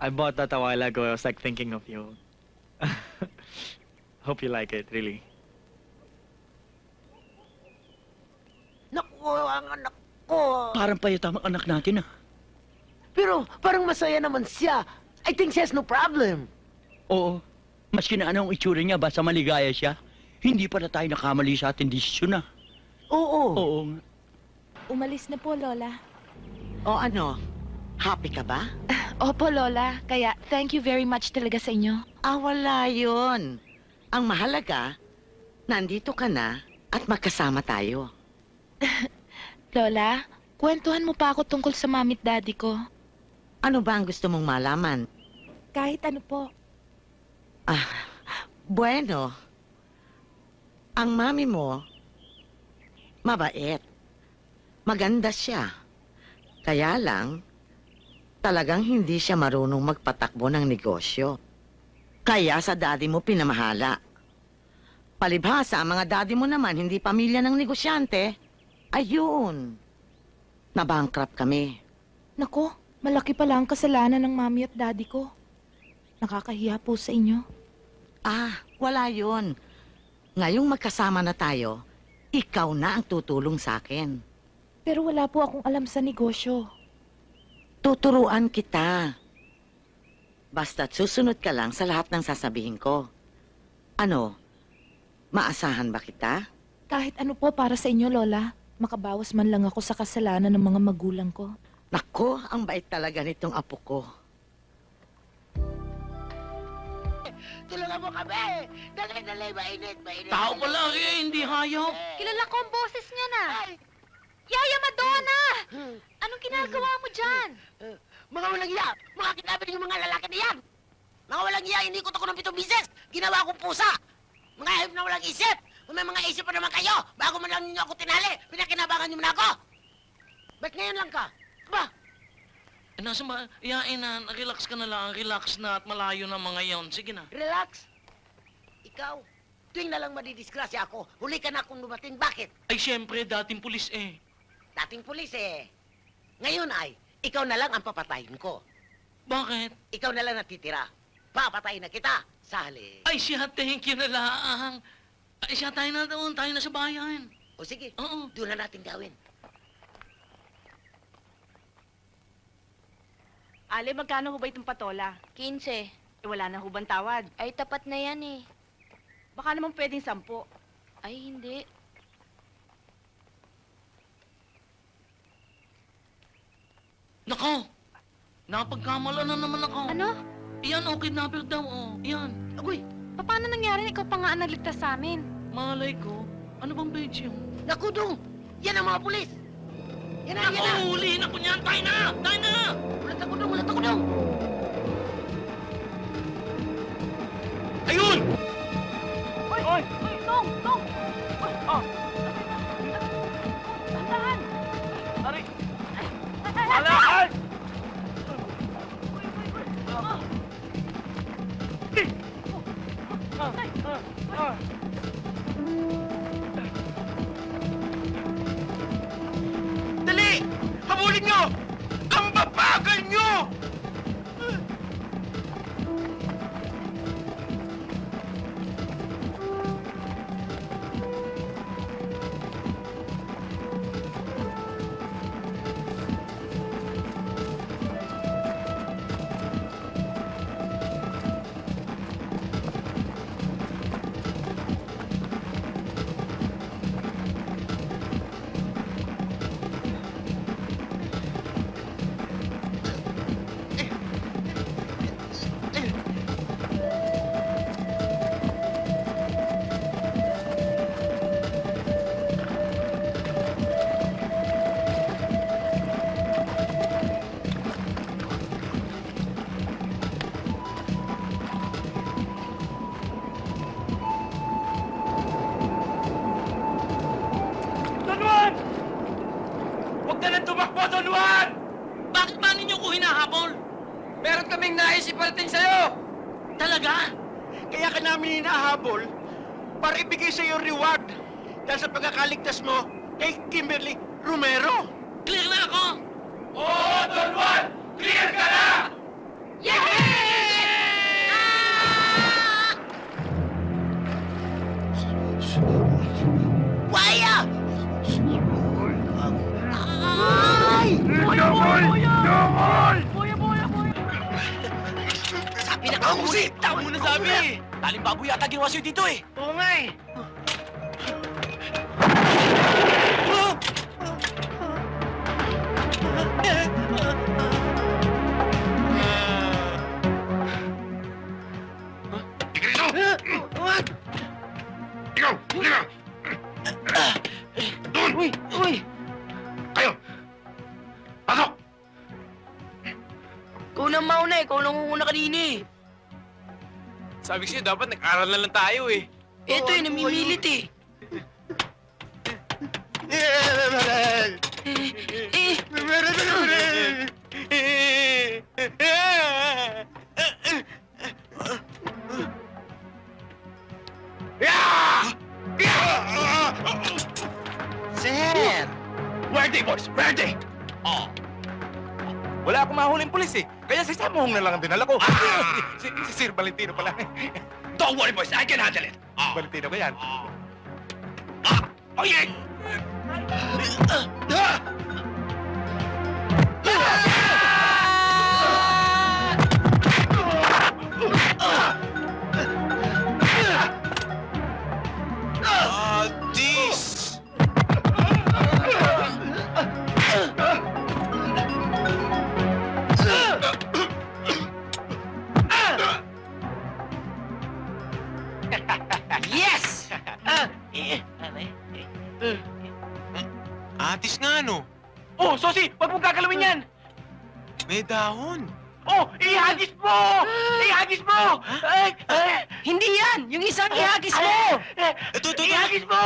I bought that a while ago. I was like thinking of you. Hope you like it, really. Naku, ang anak ko. Parang payatamang anak natin ah. Pero parang masaya naman siya. I think she has no problem. Oo. Maski na anong itsura niya, basta maligaya siya. Hindi pala tayo nakamali sa ating desisyon ah. Oo. Oo nga. Umalis na po, Lola. O ano? Happy ka ba? Opo, Lola. Kaya thank you very much talaga sa inyo. Wala yun. Ang mahalaga, nandito ka na at magkasama tayo. Lola, kwentuhan mo pa ako tungkol sa mami't daddy ko. Ano ba ang gusto mong malaman? Kahit ano po. Bueno, ang mami mo, mabait. Maganda siya. Kaya lang, talagang hindi siya marunong magpatakbo ng negosyo. Kaya sa daddy mo pinamahala. Palibhasa, ang mga daddy mo naman hindi pamilya ng negosyante. Ayun. Nabankrupt kami. Nako, malaki pala ang kasalanan ng mami at daddy ko. Nakakahiya po sa inyo. Wala yun. Ngayong magkasama na tayo, ikaw na ang tutulong sa akin. Pero wala po akong alam sa negosyo. Tuturuan kita. Basta't susunod ka lang sa lahat ng sasabihin ko. Ano, maasahan ba kita? Kahit ano po para sa inyo, Lola. Makabawas man lang ako sa kasalanan ng mga magulang ko. Nako, ang bait talaga nitong apo ko. Tulungan mo kami! Dali, mainit. Tao pala eh, hindi hayop. Kilala ko ang boses niya na. Yaya Madonna! Anong ginagawa mo dyan? Mga walang iya! Mga kidnapping yung mga lalaki na yan! Mga walang iya, hindi ko ko ng 7 bisis! Ginawa kong pusa! Mga hayop na walang isip! Kung may mga isip pa naman kayo, bago man lang ninyo ako tinali, pinakinabangan niyo na ako! Ba't ngayon lang ka? Ba? Nasa ba? Iyain na, relax ka na lang, relax na at malayo na mga yon. Sige na. Relax! Ikaw, tuwing na lang madidisgrasya ako, huli ka na akong dumating. Bakit? Ay, syempre, dating pulis eh. Dating pulis eh. Ngayon ay, ikaw na lang ang papatayin ko. Bakit? Ikaw na lang natitira. Papatayin na kita. Sali. Ay, siya, thank you na lang. Ay, siya, tayo na doon, tayo na sa bayan. O sige, Oo. doon na natin gawin. Ale, magkano ho ba itong patola? 15. Eh, wala na ho bang tawad? Ay, tapat na yan eh. Baka naman pwedeng 10. Ay, hindi. Nako! Napagkamala na naman ako. Ano? Iyan, okay, kidnapper daw, oh. Iyan. Agoy, Paano nangyari? Ikaw pa nga ang nagligtas sa amin. Malay ko. Ano bang page yung? naku dong! Yan ang mga pulis! Yan na, yan na! Ako, hulihin ako niyan! Tayo na! Tayo na! Ulat ako dong! Ayun! Hoy! Tong! Andahan! Ari! Wala! Dali! Habulin nyo! Ang babagal nyo! Don Juan! Bakit ba ninyo ko hinahabol? Meron kaming nais iparating sa'yo! Talaga? Kaya ka namin hinahabol para ibigay sa iyo reward dahil sa pagkakaligtas mo kay Kimberly Romero. Clear na ako! Oo, Don Juan! Clear ka na! Yay! Pinakahuli! Tama mo na sabi! Taling baboy yata ginawa sa'yo dito eh! Oo nga eh! Ikaw! Halika! Doon! Uy! Kayo! Pasok! Ikaw na mauna eh, ikaw lang una kanina eh. Sabi ko sa'yo, dapat nag-aral na lang tayo eh. Eto eh, namimilit eh. Sir! Ready, boys! Ready! Oh. Wala akong mahuling pulis eh. Kaya si Samuhong na lang ang dinala ko. si Sir Valentino pala. Don't worry, boys. I can handle it. Valentino ba yan? Oh, yeah! This! Yes! Atis nga, no? Oh, Sosi! Huwag mong gagalawin yan! May dahon. Oh! Ihagis mo! Ihagis mo! Hindi yan! Yung isang ihagis mo! Ito. Ihagis mo!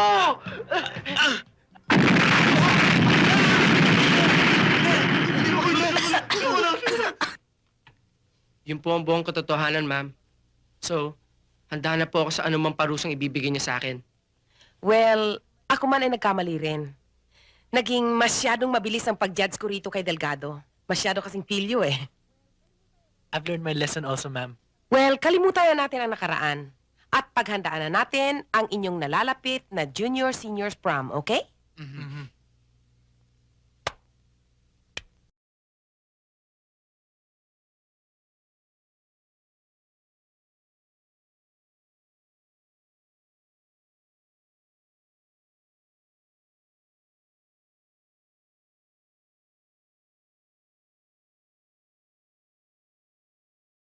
Yun po ang buong katotohanan, ma'am. So, handa na po ako sa anumang parusang ibibigay niya sa akin. Well, ako man ay nagkamali rin. Naging masyadong mabilis ang pag-judge ko rito kay Delgado. Masyado kasing pilyo eh. I've learned my lesson also, ma'am. Well, kalimutan na natin ang nakaraan. At paghandaan na natin ang inyong nalalapit na junior-seniors prom, okay? Mm-hmm.